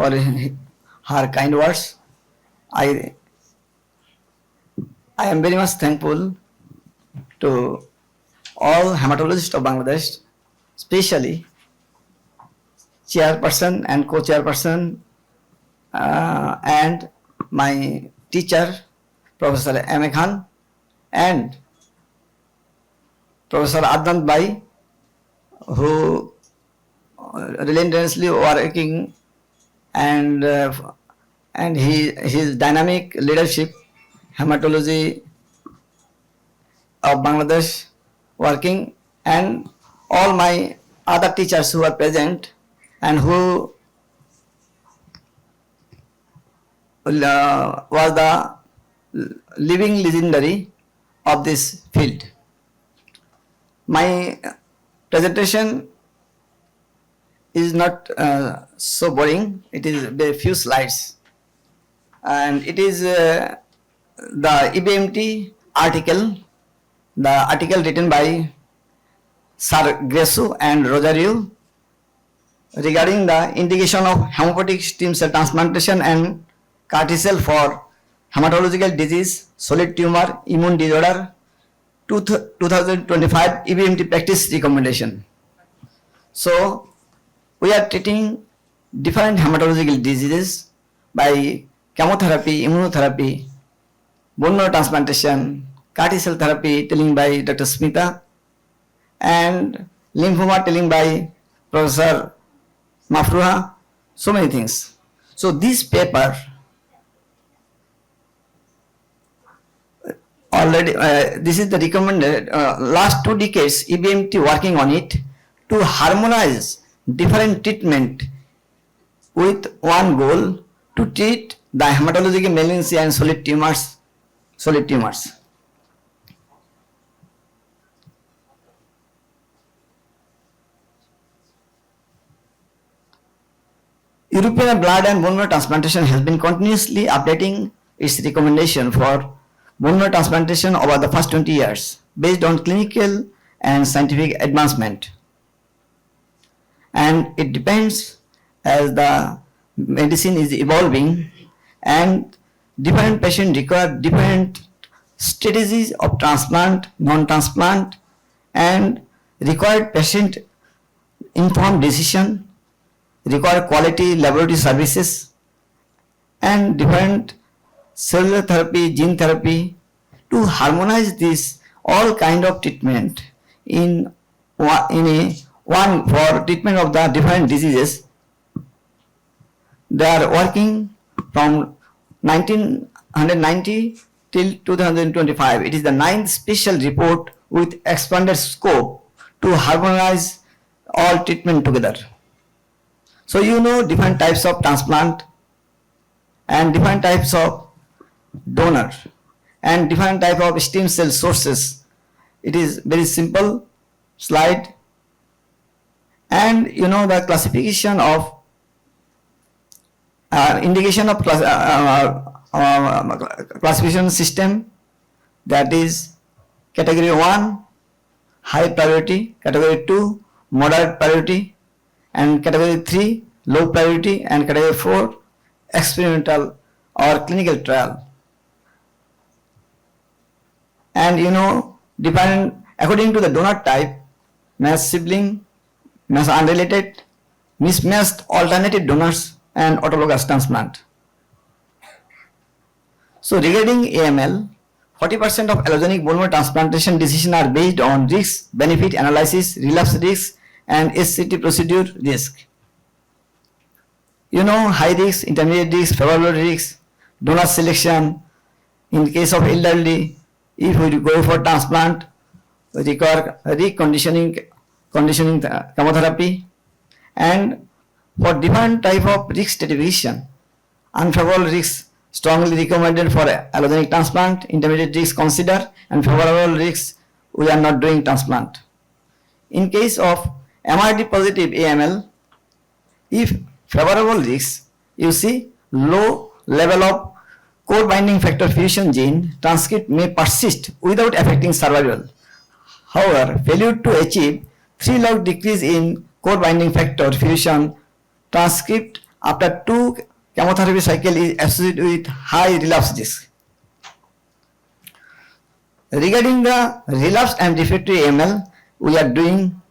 for her kind words. I am very much thankful to all hematologists of Bangladesh, especially chairperson and co-chairperson and my teacher, Professor M. Khan, and Professor Adnan Bhai, who relentlessly working and his dynamic leadership, hematology of Bangladesh working, and all my other teachers who are present and who was the living legendary of this field. My presentation is not so boring. It is very few slides, and it is the EBMT article, the article written by Sir Gresu and Rosario regarding the indication of hematopoietic stem cell transplantation and CAR T cell for hematological disease, solid tumor, immune disorder, 2025 EBMT practice recommendation. So we are treating different hematological diseases by chemotherapy, immunotherapy, bone marrow transplantation, CAR T cell therapy telling by Dr. Smita, and lymphoma telling by Professor Mafruha, so many things. So this paper already, this is the recommended, last 2 decades EBMT working on it to harmonize different treatment with one goal to treat the hematological malignancy and solid tumors. European blood and bone marrow transplantation has been continuously updating its recommendation for bone marrow transplantation over the past 20 years based on clinical and scientific advancement. And it depends as the medicine is evolving and different patients require different strategies of transplant, non-transplant, and required patient informed decision, require quality laboratory services, and different cellular therapy, gene therapy to harmonize this all kind of treatment in one for treatment of the different diseases. They are working from 1990 till 2025. It is the 9th special report with expanded scope to harmonize all treatment together. So you know different types of transplant and different types of donor and different type of stem cell sources. It is very simple slide, and you know the classification of indication of classification system, that is category 1 high priority, category 2 moderate priority, and category 3 low priority, and category 4 experimental or clinical trial. And you know different according to the donor type, matched sibling, matched unrelated, mismatched alternative donors, and autologous transplant. So regarding AML, 40% of allogeneic bone marrow transplantation decisions are based on risk benefit analysis, relapse risk, and SCT procedure risk. You know high risk, intermediate risk, favorable risk, donor selection. In case of elderly, if we go for transplant, we require reconditioning chemotherapy, and for different type of risk stratification, unfavorable risk strongly recommended for allogeneic transplant, intermediate risk consider, and favorable risk we are not doing transplant. In case of MRD positive AML, if favorable risk, you see low level of core binding factor fusion gene transcript may persist without affecting survival. However, failure to achieve 3 log decrease in core binding factor fusion transcript after 2 chemotherapy cycle is associated with high relapse risk. Regarding the relapsed and refractory AML, we are doing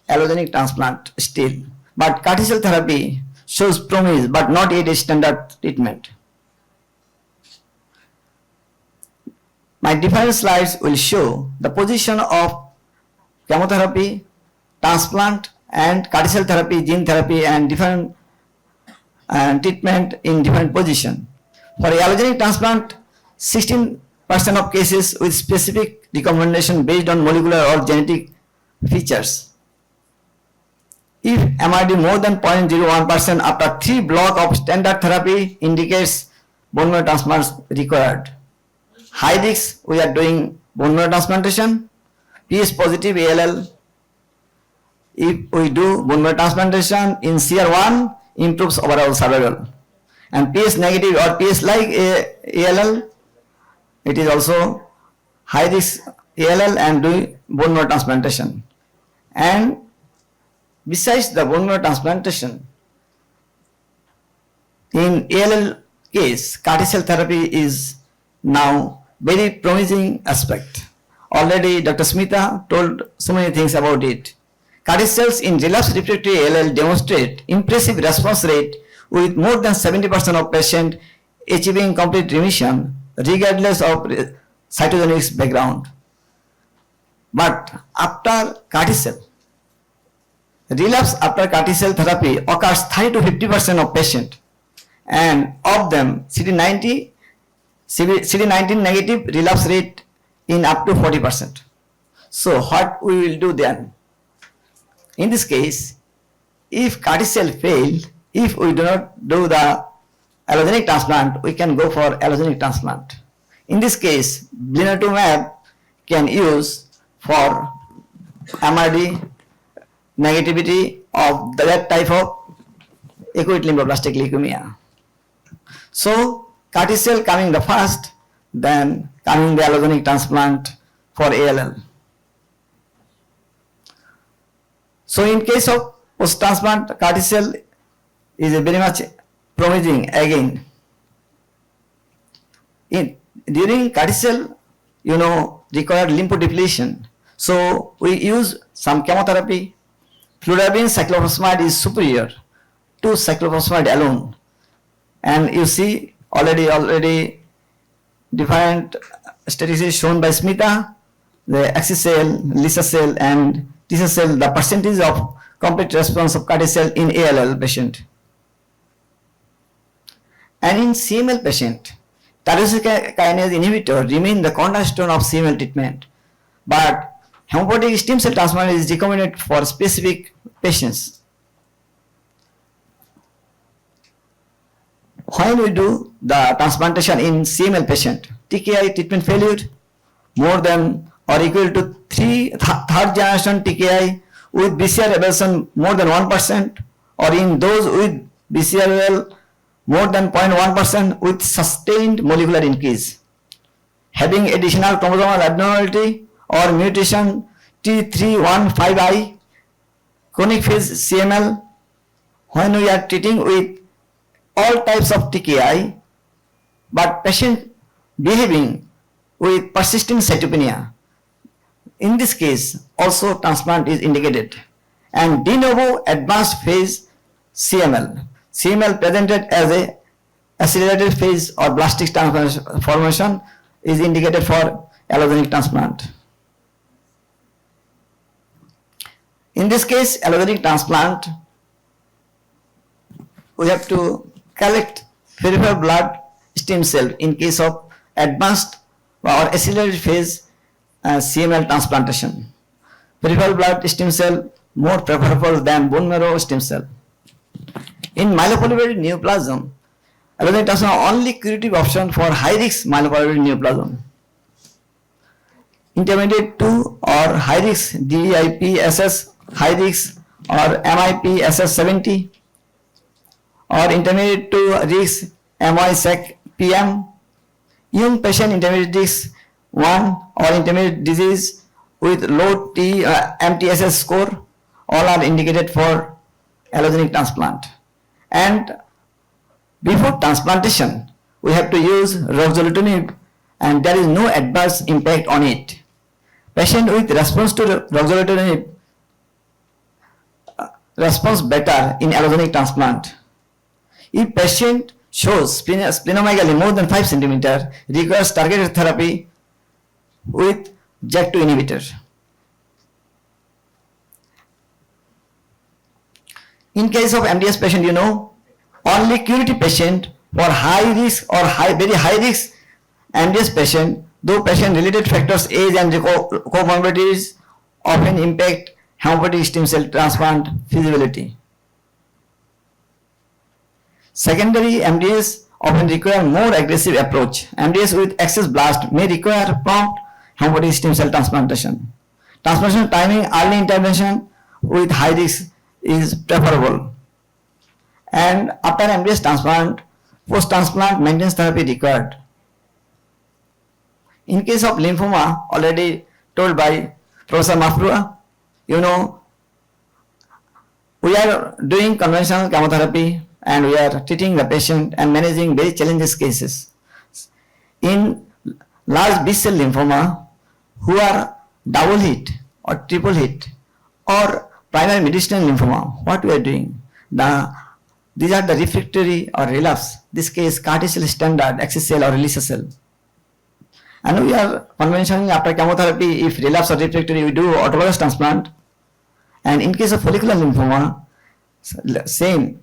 allogenic transplant still, but CAR T-cell therapy shows promise but not yet a standard treatment. My different slides will show the position of chemotherapy, transplant and CAR T-cell therapy, gene therapy and different treatment in different position. For allogenic transplant, 16% of cases with specific recommendation based on molecular or genetic features. If MRD more than 0.01% after 3 block of standard therapy indicates bone marrow transplant required. High risk, we are doing bone marrow transplantation. PS positive ALL, if we do bone marrow transplantation in CR1, improves overall survival. And PS negative or PS like ALL, it is also high risk ALL and do bone marrow transplantation. And besides the bone marrow transplantation, in ALL case, CAR T-cell therapy is now very promising aspect. Already Dr. Smita told so many things about it. CAR T-cells in relapsed refractory ALL demonstrate impressive response rate with more than 70% of patients achieving complete remission regardless of cytogenetics background. But after CAR T-cell, relapse after CAR T-cell therapy occurs 30 to 50% of patients, and of them CD19 negative relapse rate in up to 40%. So what we will do then? In this case, if CAR T-cell fail, if we do not do the allogenic transplant, we can go for allogenic transplant. In this case, blinatumomab can use for MRD negativity of that type of acute lymphoblastic leukemia. So CAR T-cell coming the first, then coming the allogenic transplant for ALL. So in case of post-transplant, CAR T-cell is very much promising again. During CAR T-cell, required lymphodepletion. So we use some chemotherapy. Fludarabine cyclophosphamide is superior to cyclophosphamide alone. And you see already different statistics shown by Smita, the axis cell, Lisa cell and T cell, the percentage of complete response of CAR T-cell in ALL patient. And in CML patient, tyrosine kinase inhibitor remain the cornerstone of CML treatment, but hematopoietic stem cell transplant is recommended for specific patients. When we do the transplantation in CML patient, TKI treatment failure more than or equal to third generation TKI with BCR ablation more than 1%, or in those with BCRL more than 0.1% with sustained molecular increase. Having additional chromosomal abnormality or mutation T315I, chronic phase CML, when we are treating with all types of TKI, but patient behaving with persistent cytopenia. In this case, also transplant is indicated. And de novo advanced phase CML. CML presented as a accelerated phase or blastic formation is indicated for allogenic transplant. In this case, allogenic transplant, we have to collect peripheral blood stem cell in case of advanced or accelerated phase CML transplantation. Peripheral blood stem cell more preferable than bone marrow stem cell. In myeloproliferative neoplasm, allogenic transplant only curative option for high risk myeloproliferative neoplasm. Intermediate 2 or high risk DIPSS, high risk or MIPSS70, or intermediate 2 risk MISEC PM, young patient intermediate risk 1 or intermediate disease with low MTSS score, all are indicated for allogenic transplant. And Before transplantation, we have to use ruxolitinib and there is no adverse impact on it. Patient with response to ruxolitinib responds better in allogenic transplant. If patient shows splenomegaly more than 5 cm, requires targeted therapy with JAK2 inhibitor. In case of MDS patient, only curative patient for high risk or very high risk MDS patient, though patient related factors, age and comorbidities often impact hematopoietic stem cell transplant feasibility. Secondary MDS often require more aggressive approach. MDS with excess blast may require prompt hematopoietic stem cell transplantation. Transplantation timing, early intervention with high risk is preferable. And after MDS transplant, post-transplant maintenance therapy required. In case of lymphoma, already told by Professor Mafrua, we are doing conventional chemotherapy and we are treating the patient and managing very challenging cases. In large B-cell lymphoma, who are double hit or triple hit or primary medicinal lymphoma, what we are doing? These are the refractory or relapse. This case, CAR T cell standard, axis cell or release cell. And we are conventionally after chemotherapy, if relapse or refractory, we do autologous transplant. And in case of follicular lymphoma, same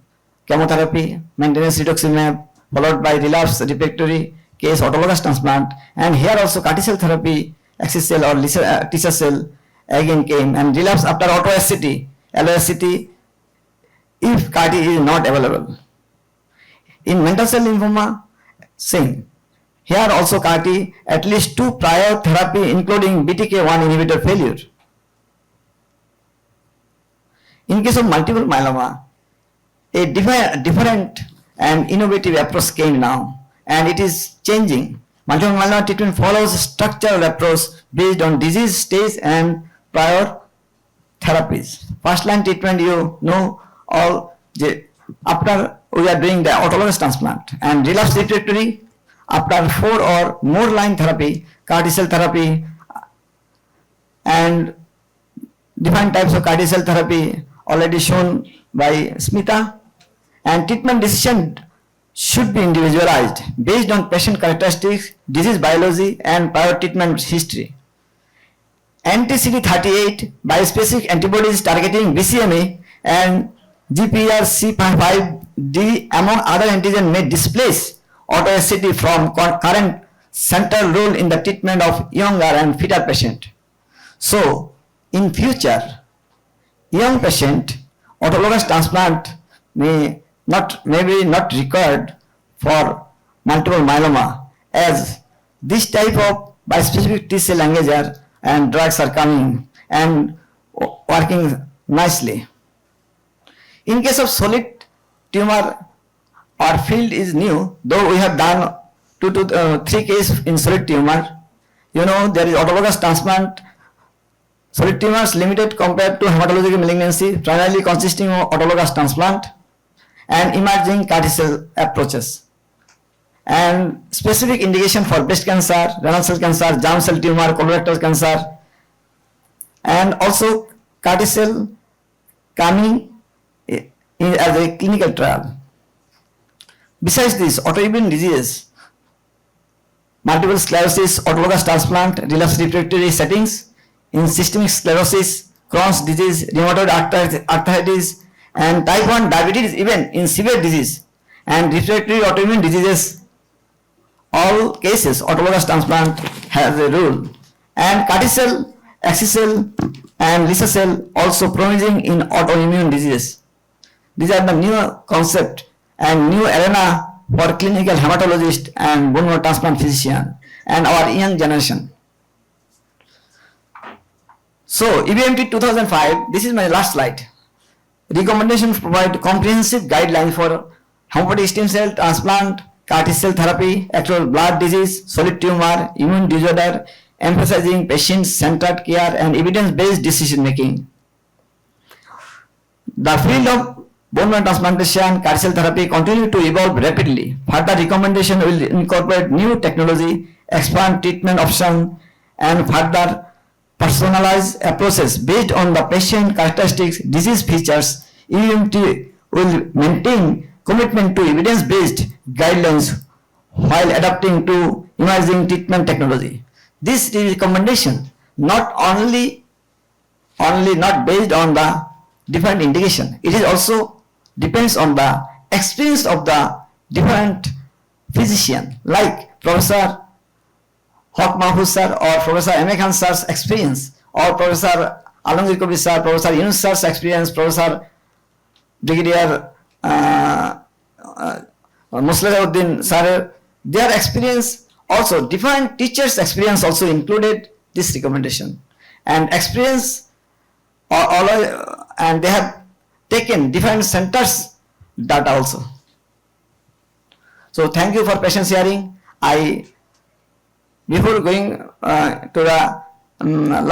chemotherapy, maintenance rituximab, followed by relapse refractory case autologous transplant. And here also CAR T cell therapy, axis cell or T cell again came, and relapse after auto-SCT, LOSCT, if CAR T is not available. In mantle cell lymphoma, same. Here also CAR T, at least 2 prior therapy including BTK1 inhibitor failure. In case of multiple myeloma, a different and innovative approach came now, and it is changing. Multiple myeloma treatment follows a structural approach based on disease stage and prior therapies. First line treatment, all after we are doing the autologous transplant, and relapse refractory after 4 or more line therapy, CAR T cell therapy, and different types of CAR T cell therapy already shown by Smita. And treatment decision should be individualized based on patient characteristics, disease biology, and prior treatment history. Anti-CD38 bispecific antibodies targeting BCMA and GPRC5D among other antigens may displace auto-SCT from current central role in the treatment of younger and fitter patient. So, in future, young patient autologous transplant may be not required for multiple myeloma, as this type of bispecific T cell engager and drugs are coming and working nicely. In case of solid tumor, our field is new, though we have done 2 to 3 cases in solid tumor. There is autologous transplant. Solid tumors limited compared to hematological malignancy, primarily consisting of autologous transplant and emerging CAR T cell approaches. And specific indication for breast cancer, renal cell cancer, germ cell tumor, colorectal cancer, and also CAR T cell coming as a clinical trial. Besides this, autoimmune diseases, multiple sclerosis, autologous transplant, relapse refractory settings, in systemic sclerosis, Crohn's disease, rheumatoid arthritis, and type 1 diabetes, even in severe disease, and refractory autoimmune diseases, all cases autologous transplant has a role. And CAR T cell, axis cell, and Lisa cell also promising in autoimmune diseases. These are the new concept and new arena for clinical hematologist and bone marrow transplant physician and our young generation. So EBMT 2005, this is my last slide. Recommendations provide comprehensive guidelines for hematopoietic stem cell transplant, CAR T cell therapy, actual blood disease, solid tumor, immune disorder, emphasizing patient-centered care and evidence-based decision making. The field of bone marrow transplantation, CAR cell therapy continue to evolve rapidly. Further recommendation will incorporate new technology, expand treatment option, and further personalized approaches based on the patient characteristics, disease features. EBMT will maintain commitment to evidence-based guidelines while adapting to emerging treatment technology. This recommendation not not based on the different indication. It is also depends on the experience of the different physician, like Professor Haq Mahfuz sir or Professor M.A. Khan sir's experience, or Professor Alongir Kabir sir, Professor Yunus sir's experience, Professor Brigadier Musleh sir, their experience also, different teachers' experience also included this recommendation, and experience and they have taken different centers data also. So thank you for patient sharing. Before going to the last